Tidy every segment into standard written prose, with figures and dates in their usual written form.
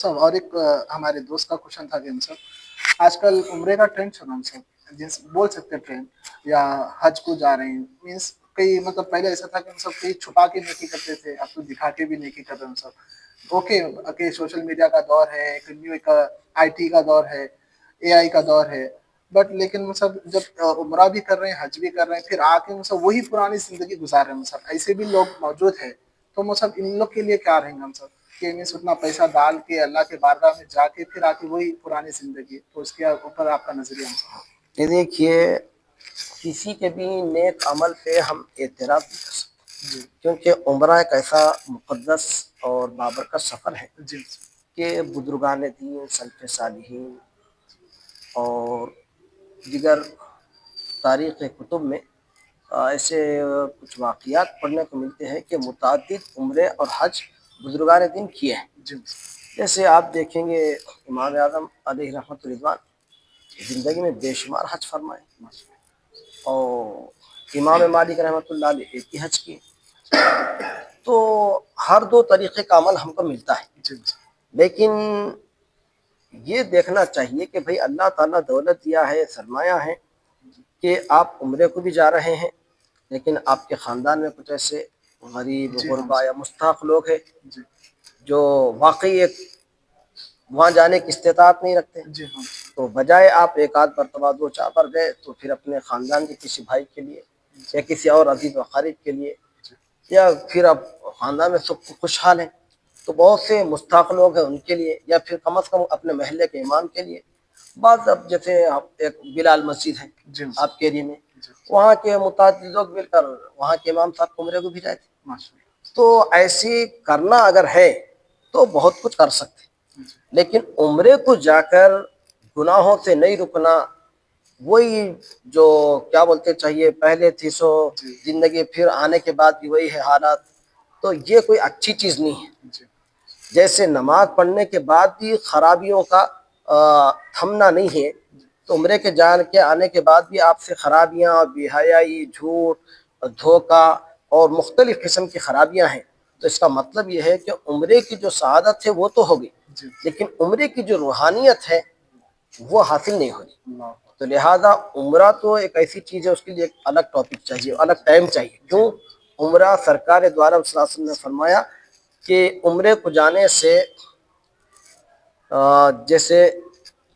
सब और एक हमारे दोस्त का क्वेश्चन था कि हम सब आजकल उम्रे का ट्रेंड चल रहा है हम सब जिस बोल सकते हैं ट्रेंड या हज को जा रहे हैं मीन्स कई मतलब पहले ऐसा था कि हम सब कहीं छुपा के नेकी करते थे अब तो दिखा के भी नेकी कर रहे हैं हम सब ओके ओके सोशल मीडिया का दौर है एक न्यू एक आईटी का दौर है एआई का दौर है बट लेकिन हम सब जब उम्रा भी कर रहे हैं हज भी कर रहे हैं फिर आके हम सब वही पुरानी जिंदगी गुजार रहे हैं हम सब ऐसे भी लोग मौजूद है तो हम सब इन लोग के लिए क्या रहेंगे हम सब कि मीन्स उतना पैसा डाल के अल्लाह के बारगाह में जाके फिर आके वही पुरानी जिंदगी तो उसके ऊपर आपका नजरिया हमसे। ये देखिए, किसी के भी नेक अमल पे हम एतराफ़ नहीं कर सकते, जी क्योंकि उम्रा एक ऐसा मुक़द्दस और बाबरकत सफ़र है जी कि बुजुर्गान दीन, सलफ़ सालिहीन और दीगर तारीख़ कुतुब में ऐसे कुछ वाक़ियात पढ़ने को मिलते हैं कि मुतअद्दिद उम्रे और हज बुजुर्गान दीन किए हैं। जी जैसे आप देखेंगे, इमाम आज़म अलैहि रहमतुर रिज़वान ज़िंदगी में बेशुमार हज फरमाए और इमाम मालिक रहमतुल्लाह अलैह एक ही हज किए। तो हर दो तरीक़े का अमल हमको मिलता है, जी लेकिन ये देखना चाहिए कि भाई अल्लाह ताला दौलत दिया है, सरमाया है कि आप उम्रे को भी जा रहे हैं, लेकिन आपके ख़ानदान में कुछ ऐसे गरीब, जी हाँ गुरबा या मुस्ताक लोग हैं जी जो वाकई एक वहाँ जाने की इस्तिताअत नहीं रखते। जी हाँ तो बजाय आप एक आध मरतबा दो चार बार गए तो फिर अपने ख़ानदान के किसी भाई के लिए या किसी और अजीज़ व क़रीब के लिए, या फिर अब ख़ानदान में सब खुशहाल हैं तो बहुत से मुस्ताक लोग हैं उनके लिए, या फिर कम से कम अपने महल्ले के इमाम के लिए। बात अब जैसे आप एक बिलाल मस्जिद है जी आपके एरिया में, जी वहाँ के मुतअद्दिद लोग मिलकर वहाँ के इमाम साहब को उम्रे को भी जाए थे। माशा तो ऐसी करना अगर है तो बहुत कुछ कर सकते हैं, जी लेकिन उम्रे को जाकर गुनाहों से नहीं रुकना, वही जो क्या बोलते चाहिए पहले थी सो जी जिंदगी, फिर आने के बाद भी वही है हालात, तो ये कोई अच्छी चीज़ नहीं है। जी जैसे नमाज पढ़ने के बाद भी खराबियों का थमना नहीं है, तो उम्रे के जान के आने के बाद भी आपसे खराबियाँ, बेहयाई, झूठ, धोखा और मुख्तलिफ़ किस्म की खराबियाँ हैं। तो इसका मतलब ये है कि उम्रे की जो सआदत है वो तो होगी, जी लेकिन उम्रे की जो रूहानियत है वो हासिल नहीं होगी। अल्लाह तो लिहाजा उम्रा तो एक ऐसी चीज़ है, उसके लिए एक अलग टॉपिक चाहिए, जी अलग टाइम चाहिए। जी क्यों? उम्रा सरकार द्वारा सल्लल्लाहु अलैहि वसल्लम ने फरमाया कि उम्रे को जाने से जैसे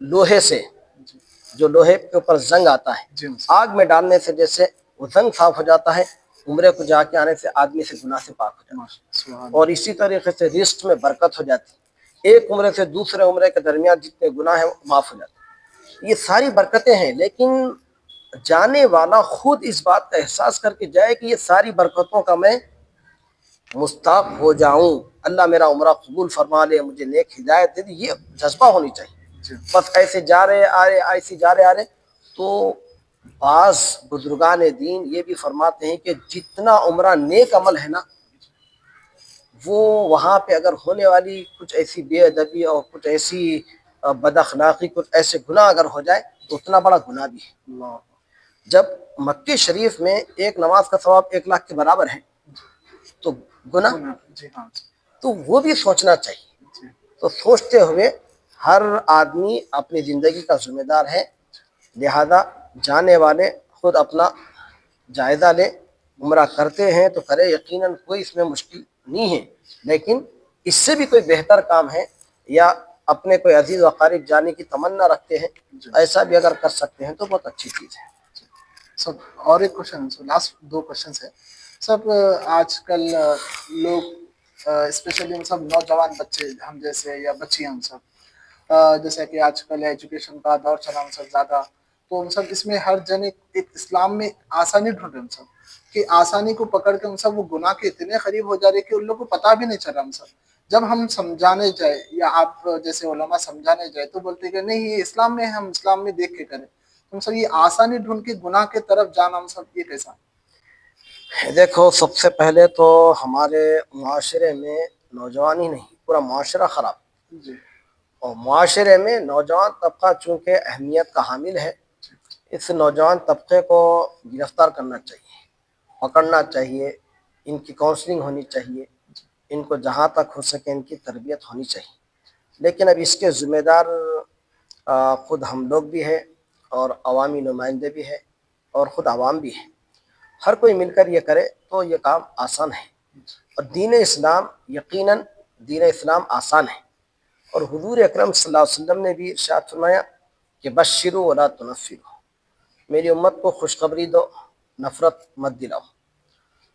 लोहे से, जी जो लोहे के ऊपर जंग आता है, जी आग में डालने से जैसे वो जंग साफ हो जाता है, उम्रे को जाके आने से आदमी से गुनाह से पाक हो जाता माशा सुभान है। और इसी तरीके से रिस्क में बरकत हो जाती है, एक उम्रे से दूसरे उम्रे के दरमियान जितने गुनाह हैं वो माफ़ हो जाते हैं। ये सारी बरकतें हैं, लेकिन जाने वाला खुद इस बात का एहसास करके जाए कि ये सारी बरकतों का मैं मुस्ताक हो जाऊं, अल्लाह मेरा उम्रा कबूल फरमा ले, मुझे नेक हिदायत दे दे, ये जज्बा होनी चाहिए। जी बस ऐसे जा रहे आ रहे, ऐसे जा रहे आ रहे। तो बाज़ बुजुर्गान दीन ये भी फरमाते हैं कि जितना उम्रा नेक अमल है ना, वो वहाँ पे अगर होने वाली कुछ ऐसी बेअदबी और कुछ ऐसी बदअखलाक़ी, कुछ ऐसे गुनाह अगर हो जाए तो उतना बड़ा गुनाह भी है। अल्लाह जब मक्के शरीफ में एक नमाज का सवाब 1 लाख के बराबर है, तो गुनाह गुना जी हाँ तो वो भी सोचना चाहिए। जी तो सोचते हुए हर आदमी अपनी ज़िंदगी का ज़िम्मेदार है, लिहाजा जाने वाले खुद अपना जायज़ा लें। उम्रा करते हैं तो करें, यकीनन कोई इसमें मुश्किल नहीं है, लेकिन इससे भी कोई बेहतर काम है, या अपने कोई अजीज़ व क़रीब जाने की तमन्ना रखते हैं, जी ऐसा भी अगर कर सकते हैं तो बहुत अच्छी चीज़ है। सब और एक क्वेश्चन लास्ट दो क्वेश्चंस है सब आजकल लोग स्पेशली हम सब नौजवान बच्चे हम जैसे या बच्चियां हम सब जैसे कि आजकल एजुकेशन का दौर चला हम सब ज्यादा तो हम सब इसमें हर जन एक इस्लाम में आसानी ढूंढ रहे हम सब कि आसानी को पकड़ के हम सब वो गुनाह के इतने करीब हो जा रहे कि उन लोग को पता भी नहीं चल रहा हम सब जब हम समझाने जाए या आप जैसे उलमा समझाने जाए तो बोलते कि नहीं ये इस्लाम में है, हम इस्लाम में देख के करें तुम सब ये आसानी ढूंढ के गुनाह के तरफ जाना हम सब ये कैसा। देखो, सबसे पहले तो हमारे मुआशरे में नौजवान ही नहीं, पूरा मुआशरा ख़राब। जी और मुआशरे में नौजवान तबका चूँकि अहमियत का हामिल है, इस नौजवान तबके को गिरफ़्तार करना चाहिए, पकड़ना चाहिए, इनकी काउंसलिंग होनी चाहिए, इनको जहाँ तक हो सके इनकी तरबियत होनी चाहिए। لیکن اب اس کے ذمہ دار خود ہم لوگ بھی ہیں اور عوامی نمائندے بھی ہیں اور خود عوام بھی ہیں. ہر کوئی مل کر یہ کرے تو یہ کام آسان ہے. اور دین اسلام یقیناً دین اسلام آسان ہے. اور حضور اکرم صلی اللہ علیہ وسلم نے بھی ارشاد فرمایا کہ بشروا ولا تنفروا، میری امت کو خوشخبری دو، نفرت مت دلاؤ.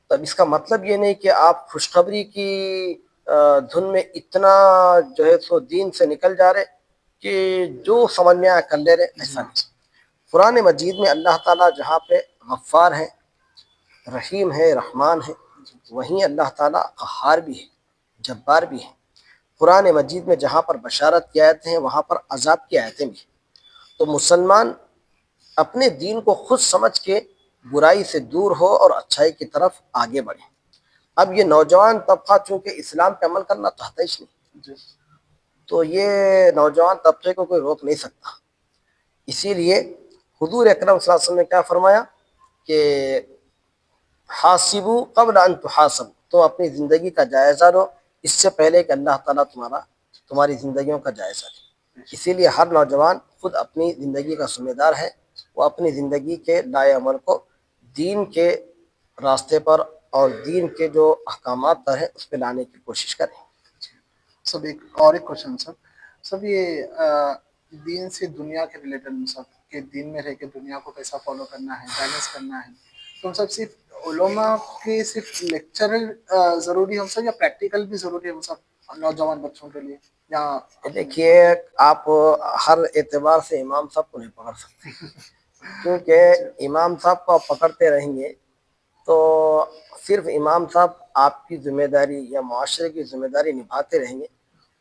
تو اب اس کا مطلب یہ نہیں کہ آپ خوشخبری کی دھن میں اتنا جو ہے سو دین سے نکل جا رہے کہ جو سمجھ میں آیا کر لے رہے، ایسا نہیں. قرآن مجید میں اللہ تعالیٰ جہاں پہ غفار ہے، رحیم ہے، رحمان ہے، وہیں اللہ تعالیٰ قہار بھی ہے، جبار بھی ہے. قرآن مجید میں جہاں پر بشارت کی آیتیں ہیں وہاں پر عذاب کی آیتیں بھی ہیں. تو مسلمان اپنے دین کو خود سمجھ کے برائی سے دور ہو اور اچھائی کی طرف آگے بڑھے. اب یہ نوجوان طبقہ چونکہ اسلام پہ عمل کرنا چاہتا ہی نہیں، تو یہ نوجوان طبقے کو کوئی روک نہیں سکتا. اسی لیے حضور اکرم صلی اللہ علیہ وسلم نے کیا فرمایا کہ حاسبو قبل ان تحاسب، تو اپنی زندگی کا جائزہ لو اس سے پہلے کہ اللہ تعالیٰ تمہاری زندگیوں کا جائزہ لے. اسی لیے ہر نوجوان خود اپنی زندگی کا ذمہ دار ہے. وہ اپنی زندگی کے لائے عمل کو دین کے راستے پر اور دین کے جو احکامات پر ہے اس پہ لانے کی کوشش کریں. سب ایک کوشچن سب یہ دین سے دنیا کے ریلیٹڈ سب کہ دین میں رہ کے دنیا کو کیسا فالو کرنا ہے، بیلنس کرنا ہے، تو سب صرف علماء کے صرف لیکچر ضروری ہے سب یا پریکٹیکل بھی ضروری ہے سب نوجوان بچوں کے لیے؟ یا دیکھیے آپ ہر اعتبار سے امام صاحب کو نہیں پکڑ سکتے، کیونکہ امام صاحب کو آپ پکڑتے رہیں گے تو صرف امام صاحب آپ کی ذمہ داری یا معاشرے کی ذمہ داری نبھاتے رہیں گے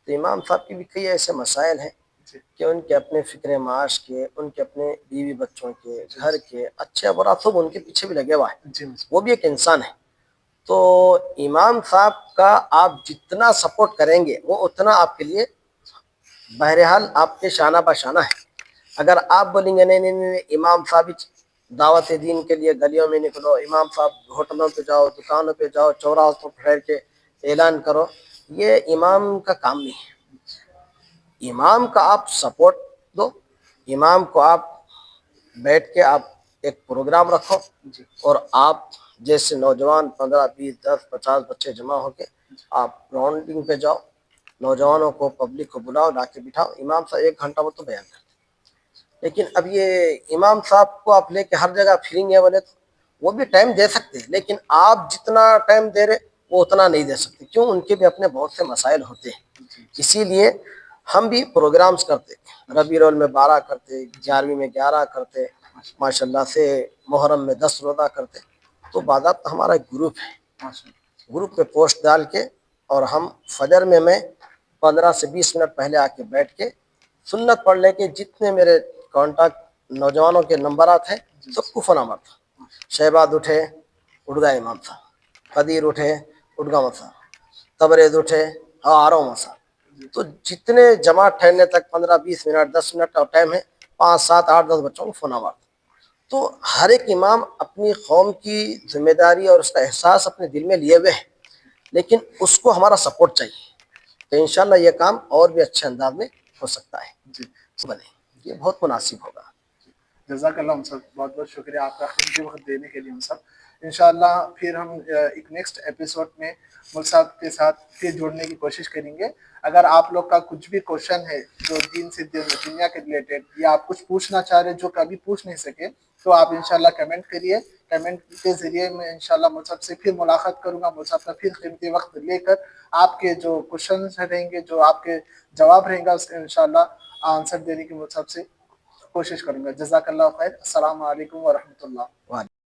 تو امام صاحب کی بھی کئی ایسے مسائل ہیں کہ ان کے اپنے فکر معاش کے، ان کے اپنے بیوی بچوں کے، گھر کے، اچھا برا سب ان کے پیچھے بھی لگے ہوا ہے. وہ بھی ایک انسان ہے. تو امام صاحب کا آپ جتنا سپورٹ کریں گے وہ اتنا آپ کے لیے بہرحال آپ کے شانہ بشانہ ہے. اگر آپ بولیں گے نہیں نہیں نہیں امام صاحب دعوت دین کے لیے گلیوں میں نکلو، امام صاحب ہوٹلوں پہ جاؤ، دکانوں پہ جاؤ، چوراہوں پر ٹھہر کے اعلان کرو، یہ امام کا کام نہیں ہے. امام کا آپ سپورٹ دو، امام کو آپ بیٹھ کے آپ ایک پروگرام رکھو اور آپ جیسے نوجوان 15 20 10 50 بچے جمع ہو کے آپ راؤنڈنگ پہ جاؤ، نوجوانوں کو پبلک کو بلاؤ، لا کے بٹھاؤ. امام صاحب 1 گھنٹہ وہ تو بیان کرتے، لیکن اب یہ امام صاحب کو آپ لے کے ہر جگہ پھریں گے بولے تو وہ بھی ٹائم دے سکتے ہیں لیکن آپ جتنا ٹائم دے رہے وہ اتنا نہیں دے سکتے. کیوں؟ ان کے بھی اپنے بہت سے مسائل ہوتے ہیں. اسی لیے ہم بھی پروگرامز کرتے، ربیع الاول میں 12 کرتے، 11ویں میں 11 کرتے، ماشاءاللہ سے محرم میں 10 روزہ کرتے. تو باضابطہ ہمارا ایک گروپ ہے، گروپ پہ پوسٹ ڈال کے اور ہم فجر میں 15 سے 20 منٹ پہلے آ کے بیٹھ کے سنت پڑھ لے کے جتنے میرے کانٹیکٹ نوجوانوں کے نمبرات ہیں سب کو فون مارتا. شہباد اٹھے اٹھ گئے امام صاحب، قدیر اٹھے اٹھ گا مسا، تبریز اٹھے ہاں آ رہا ہوں مسا. تو جتنے جماعت ٹھہرنے تک 15 20 منٹ 10 منٹ کا ٹائم ہے، 5 7 8 10 بچوں کو فون مارتا. تو ہر ایک امام اپنی قوم کی ذمہ داری اور اس کا احساس اپنے دل میں لیے ہوئے ہے، لیکن اس کو ہمارا سپورٹ چاہیے. تو انشاءاللہ یہ کام اور بھی اچھے انداز میں ہو سکتا ہے. بنے یہ بہت مناسب ہوگا. جزاک اللہ سب، بہت بہت شکریہ آپ کا قیمتی وقت دینے کے لیے سب. انشاءاللہ پھر ہم ایک نیکسٹ ایپیسوڈ میں مل صاحب کے ساتھ پھر جڑنے کی کوشش کریں گے. اگر آپ لوگ کا کچھ بھی کوشچن ہے جو دین سے دنیا کے ریلیٹڈ یا آپ کچھ پوچھنا چاہ رہے جو کبھی پوچھ نہیں سکے تو آپ انشاءاللہ کمنٹ کریے. کمنٹ کے ذریعے میں انشاءاللہ مل صاحب سے پھر ملاقات کروں گا. مل صاحب کا پھر قیمتی وقت لے کر آپ کے جو کوشچنس رہیں گے، جو آپ کے جواب رہیں گا، اس کا انشاءاللہ آنسر دینے کی مل صاحب سے کوشش کروں گا. جزاک اللہ خیر. السلام علیکم ورحمۃ اللہ.